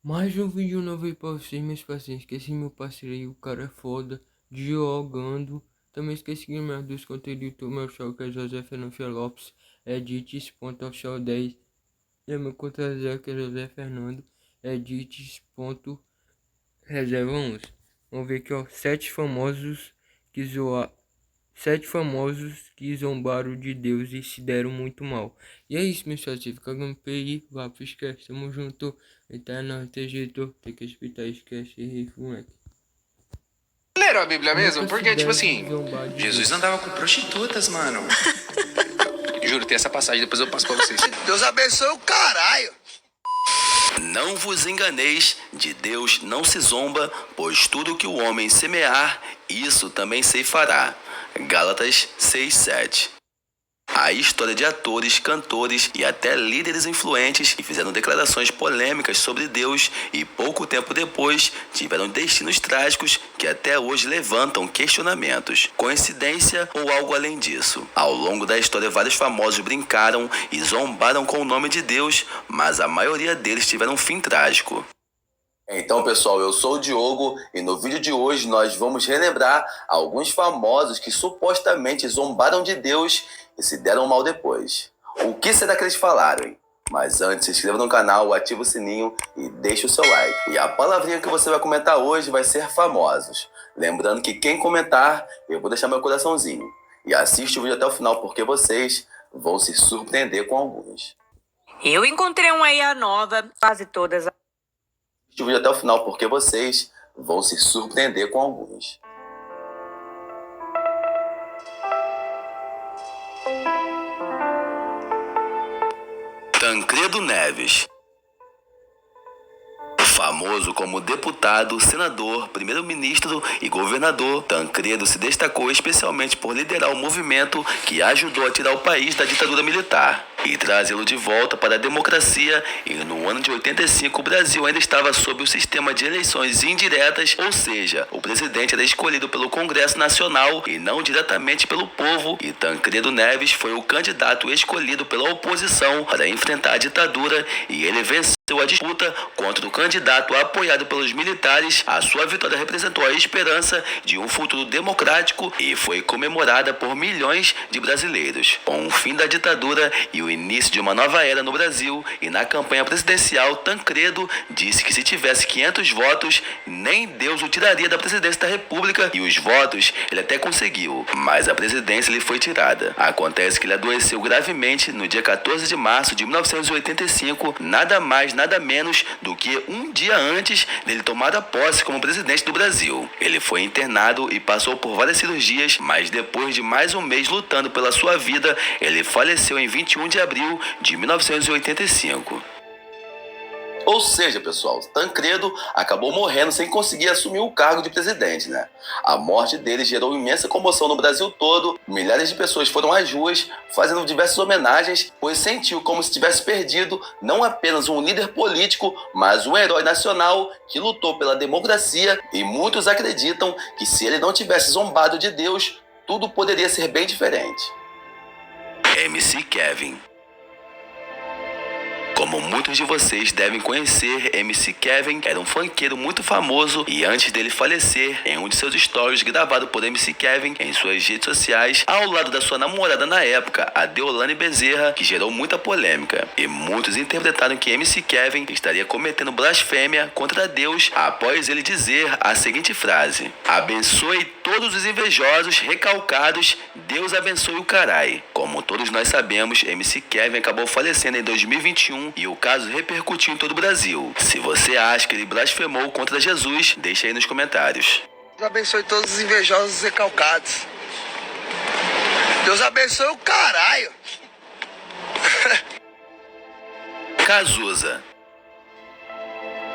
Mais um vídeo novo aí pra vocês, meus parceiros. Esqueci meu parceiro aí, o cara é foda, jogando. Também esqueci que meus dois conteúdos do YouTube, meu show que é José Fernando Lopes, edits.oficial10. E meu conta Zé que é José Fernando, edits.reserva11. Vamos ver aqui, ó, que zoa... 7 famosos que zombaram de Deus e se deram muito mal. E é isso, meus parceiros. Fica com o PI, vá pro esquece, tamo junto. Eterno, jeito, tem que respeitar, esquece, moleque. Leram a Bíblia mesmo? Nunca se Porque, tipo deve assim, zombar de Jesus Deus. andava com prostitutas, mano. Juro, tem essa passagem, depois eu passo pra vocês. Deus abençoe o caralho. Não vos enganeis, de Deus não se zomba, pois tudo que o homem semear, isso também ceifará. Gálatas 6:7. A história de atores, cantores e até líderes influentes que fizeram declarações polêmicas sobre Deus e pouco tempo depois tiveram destinos trágicos que até hoje levantam questionamentos. Coincidência ou algo além disso? Ao longo da história, vários famosos brincaram e zombaram com o nome de Deus, mas a maioria deles tiveram um fim trágico. Então, pessoal, eu sou o Diogo e no vídeo de hoje nós vamos relembrar alguns famosos que supostamente zombaram de Deus e se deram mal depois. O que será que eles falaram, hein? Mas antes, se inscreva no canal, ativa o sininho e deixa o seu like. E a palavrinha que você vai comentar hoje vai ser famosos. Lembrando que quem comentar, eu vou deixar meu coraçãozinho. E assiste o vídeo até o final porque vocês vão se surpreender com alguns. Eu encontrei uma IA nova, quase todas. Assiste o vídeo até o final porque vocês vão se surpreender com alguns. Tancredo Neves. Famoso como deputado, senador, primeiro-ministro e governador, Tancredo se destacou especialmente por liderar o movimento que ajudou a tirar o país da ditadura militar e trazê-lo de volta para a democracia. E no ano de 85 o Brasil ainda estava sob o sistema de eleições indiretas, ou seja, o presidente era escolhido pelo Congresso Nacional e não diretamente pelo povo, e Tancredo Neves foi o candidato escolhido pela oposição para enfrentar a ditadura e ele venceu a disputa contra o candidato apoiado pelos militares. A sua vitória representou a esperança de um futuro democrático e foi comemorada por milhões de brasileiros. Com o fim da ditadura e o início de uma nova era no Brasil, e na campanha presidencial, Tancredo disse que se tivesse 500 votos, nem Deus o tiraria da presidência da República, e os votos ele até conseguiu, mas a presidência lhe foi tirada. Acontece que ele adoeceu gravemente no dia 14 de março de 1985, nada mais, nada menos do que um dia antes dele tomar a posse como presidente do Brasil. Ele foi internado e passou por várias cirurgias, mas depois de mais um mês lutando pela sua vida, ele faleceu em 21 de abril de 1985. Ou seja, pessoal, Tancredo acabou morrendo sem conseguir assumir o cargo de presidente, né? A morte dele gerou imensa comoção no Brasil todo. Milhares de pessoas foram às ruas fazendo diversas homenagens, pois sentiu como se tivesse perdido não apenas um líder político, mas um herói nacional que lutou pela democracia, e muitos acreditam que se ele não tivesse zombado de Deus, tudo poderia ser bem diferente. MC Kevin. Como muitos de vocês devem conhecer, MC Kevin era um funkeiro muito famoso, e antes dele falecer, em um de seus stories gravado por MC Kevin em suas redes sociais, ao lado da sua namorada na época, a Deolane Bezerra, que gerou muita polêmica, e muitos interpretaram que MC Kevin estaria cometendo blasfêmia contra Deus após ele dizer a seguinte frase: "Abençoe todos os invejosos, recalcados, Deus abençoe o carai". Como todos nós sabemos, MC Kevin acabou falecendo em 2021 e o caso repercutiu em todo o Brasil. Se você acha que ele blasfemou contra Jesus, deixa aí nos comentários. Deus abençoe todos os invejosos e recalcados. Deus abençoe o caralho. Cazuza.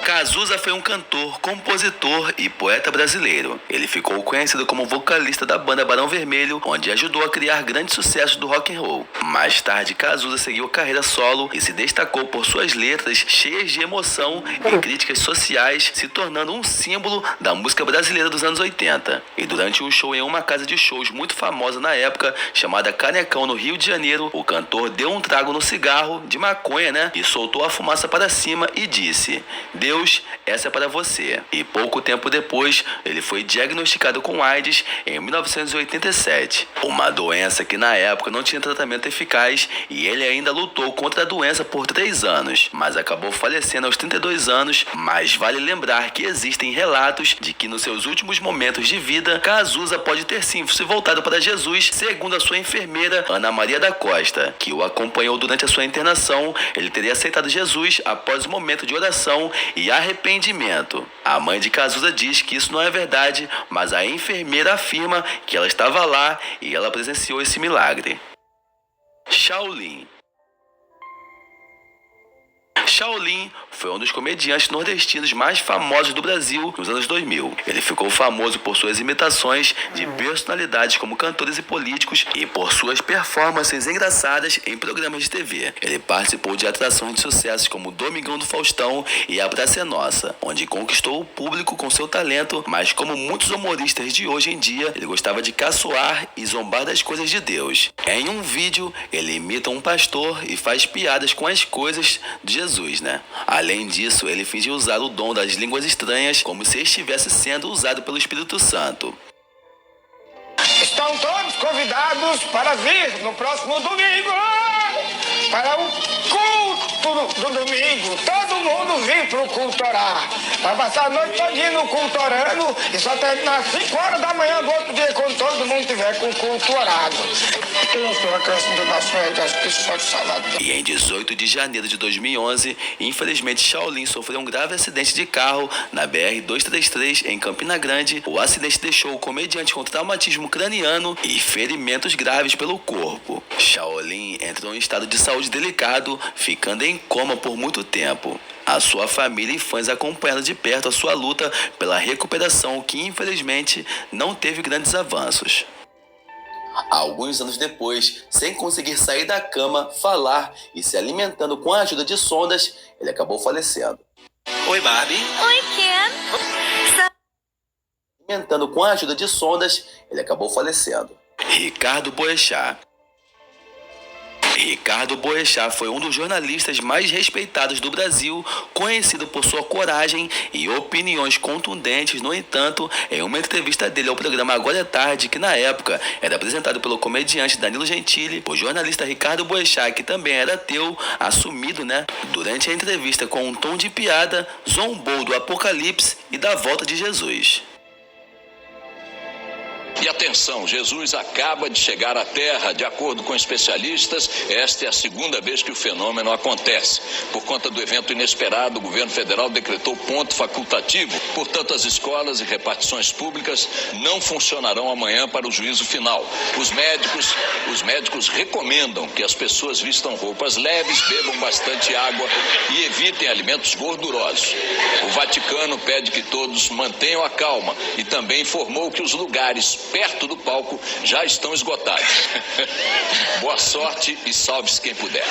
Cazuza foi um cantor, compositor e poeta brasileiro. Ele ficou conhecido como vocalista da banda Barão Vermelho, onde ajudou a criar grandes sucessos do rock and roll. Mais tarde, Cazuza seguiu carreira solo e se destacou por suas letras cheias de emoção e críticas sociais, se tornando um símbolo da música brasileira dos anos 80. E durante um show em uma casa de shows muito famosa na época, chamada Canecão, no Rio de Janeiro, o cantor deu um trago no cigarro de maconha, e soltou a fumaça para cima e disse: "Deus Jesus, essa é para você. E pouco tempo depois, ele foi diagnosticado com AIDS em 1987. Uma doença que na época não tinha tratamento eficaz e ele ainda lutou contra a doença por 3 anos, mas acabou falecendo aos 32 anos. Mas vale lembrar que existem relatos de que nos seus últimos momentos de vida, Cazuza pode ter sim se voltado para Jesus, segundo a sua enfermeira Ana Maria da Costa, que o acompanhou durante a sua internação. Ele teria aceitado Jesus após o momento de oração e arrependimento. A mãe de Cazuza diz que isso não é verdade, mas a enfermeira afirma que ela estava lá e ela presenciou esse milagre. Shaolin. Shaolin foi um dos comediantes nordestinos mais famosos do Brasil nos anos 2000. Ele ficou famoso por suas imitações de personalidades como cantores e políticos e por suas performances engraçadas em programas de TV. Ele participou de atrações de sucessos como Domingão do Faustão e A Praça é Nossa, onde conquistou o público com seu talento, mas como muitos humoristas de hoje em dia, ele gostava de caçoar e zombar das coisas de Deus. Em um vídeo, ele imita um pastor e faz piadas com as coisas de Jesus, né? Além disso, ele finge usar o dom das línguas estranhas como se estivesse sendo usado pelo Espírito Santo. Estão todos convidados para vir no próximo domingo para o culto do domingo. Todo mundo vir para o culto orar. Vai passar a noite todinha no culto orando e só terminar às 5 horas da manhã do outro dia, quando todo mundo tiver com o culto orado. E em 18 de janeiro de 2011, infelizmente Shaolin sofreu um grave acidente de carro na BR-233 em Campina Grande. O acidente deixou o comediante com traumatismo craniano e ferimentos graves pelo corpo. Shaolin entrou em estado de saúde delicado, ficando em coma por muito tempo. A sua família e fãs acompanharam de perto a sua luta pela recuperação, que infelizmente não teve grandes avanços. Alguns anos depois, sem conseguir sair da cama, falar e se alimentando com a ajuda de sondas, ele acabou falecendo. Oi, Barbie. Oi, Ken. Alimentando com a ajuda de sondas, ele acabou falecendo. Ricardo Boechat. Ricardo Boechat foi um dos jornalistas mais respeitados do Brasil, conhecido por sua coragem e opiniões contundentes. No entanto, em uma entrevista dele ao programa Agora é Tarde, que na época era apresentado pelo comediante Danilo Gentili, o jornalista Ricardo Boechat, que também era ateu, assumido, durante a entrevista com um tom de piada, zombou do Apocalipse e da volta de Jesus. E atenção, Jesus acaba de chegar à Terra. De acordo com especialistas, esta é a segunda vez que o fenômeno acontece. Por conta do evento inesperado, o governo federal decretou ponto facultativo. Portanto, as escolas e repartições públicas não funcionarão amanhã para o juízo final. Os médicos recomendam que as pessoas vistam roupas leves, bebam bastante água e evitem alimentos gordurosos. O Vaticano pede que todos mantenham a calma e também informou que os lugares perto do palco já estão esgotados. Boa sorte e salve-se quem puder.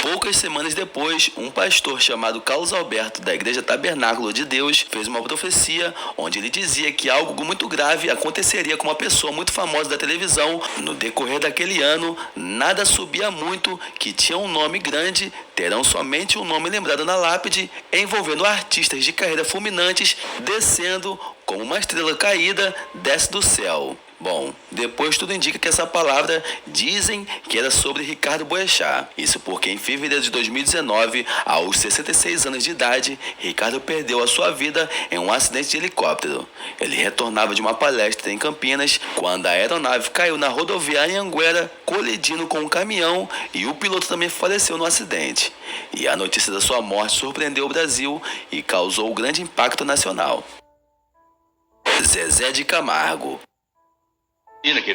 Poucas semanas depois, um pastor chamado Carlos Alberto, da Igreja Tabernáculo de Deus, fez uma profecia onde ele dizia que algo muito grave aconteceria com uma pessoa muito famosa da televisão. No decorrer daquele ano, nada subia muito, que tinha um nome grande, terão somente um nome lembrado na lápide, envolvendo artistas de carreira fulminantes, descendo como uma estrela caída, desce do céu. Bom, depois tudo indica que essa palavra dizem que era sobre Ricardo Boechat. Isso porque em fevereiro de 2019, aos 66 anos de idade, Ricardo perdeu a sua vida em um acidente de helicóptero. Ele retornava de uma palestra em Campinas quando a aeronave caiu na rodoviária Anhanguera, colidindo com um caminhão, e o piloto também faleceu no acidente. E a notícia da sua morte surpreendeu o Brasil e causou um grande impacto nacional. Zezé de Camargo.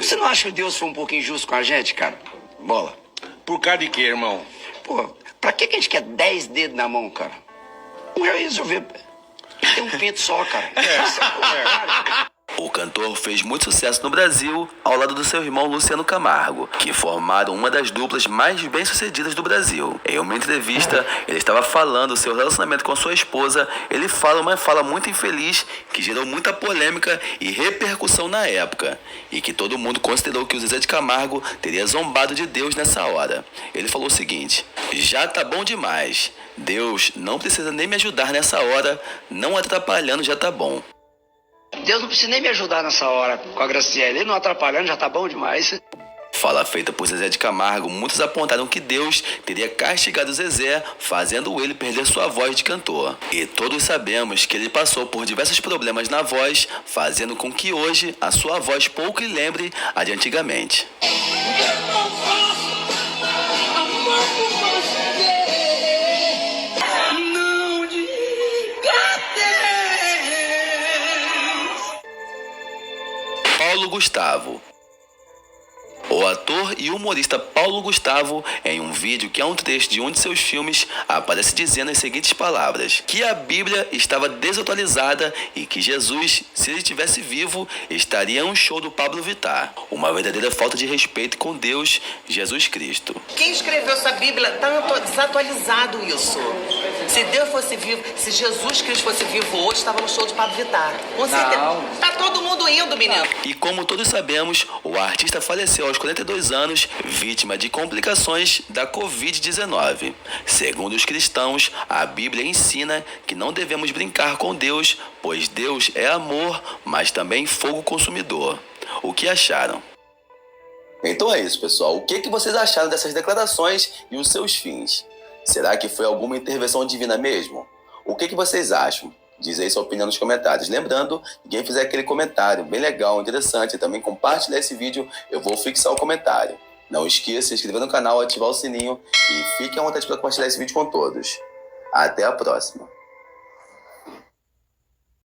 Você não acha que Deus foi um pouco injusto com a gente, cara? Bola. Por causa de quê, irmão? Pô, pra que a gente quer 10 dedos na mão, cara? Um já resolver. Tem um pinto só, cara. O cantor fez muito sucesso no Brasil ao lado do seu irmão Luciano Camargo, que formaram uma das duplas mais bem-sucedidas do Brasil. Em uma entrevista, ele estava falando do seu relacionamento com sua esposa. Ele fala uma fala muito infeliz que gerou muita polêmica e repercussão na época, e que todo mundo considerou que o Zezé de Camargo teria zombado de Deus nessa hora. Ele falou o seguinte: já tá bom demais. Deus não precisa nem me ajudar nessa hora, não atrapalhando já tá bom. Deus não precisa nem me ajudar nessa hora com a Graciela. Ele não atrapalhando, já tá bom demais. Fala feita por Zezé de Camargo, muitos apontaram que Deus teria castigado Zezé, fazendo ele perder sua voz de cantor. E todos sabemos que ele passou por diversos problemas na voz, fazendo com que hoje a sua voz pouco lhe lembre a de antigamente. Paulo Gustavo. O ator e humorista Paulo Gustavo, em um vídeo que é um trecho de um de seus filmes, aparece dizendo as seguintes palavras: que a Bíblia estava desatualizada e que Jesus, se ele estivesse vivo, estaria em um show do Pablo Vittar. Uma verdadeira falta de respeito com Deus, Jesus Cristo. Quem escreveu essa Bíblia está desatualizado isso. Se Deus fosse vivo, se Jesus Cristo fosse vivo hoje, estava no show de Pablo Vittar. Com certeza. Tá todo mundo indo, menino. E como todos sabemos, o artista faleceu aos 42 anos, vítima de complicações da Covid-19. Segundo os cristãos, a Bíblia ensina que não devemos brincar com Deus, pois Deus é amor, mas também fogo consumidor. O que acharam? Então é isso, pessoal. O que vocês acharam dessas declarações e os seus fins? Será que foi alguma intervenção divina mesmo? O que vocês acham? Diz aí sua opinião nos comentários. Lembrando, quem fizer aquele comentário bem legal, interessante, e também compartilhar esse vídeo, eu vou fixar o comentário. Não esqueça de se inscrever no canal, ativar o sininho e fiquem à vontade para compartilhar esse vídeo com todos. Até a próxima.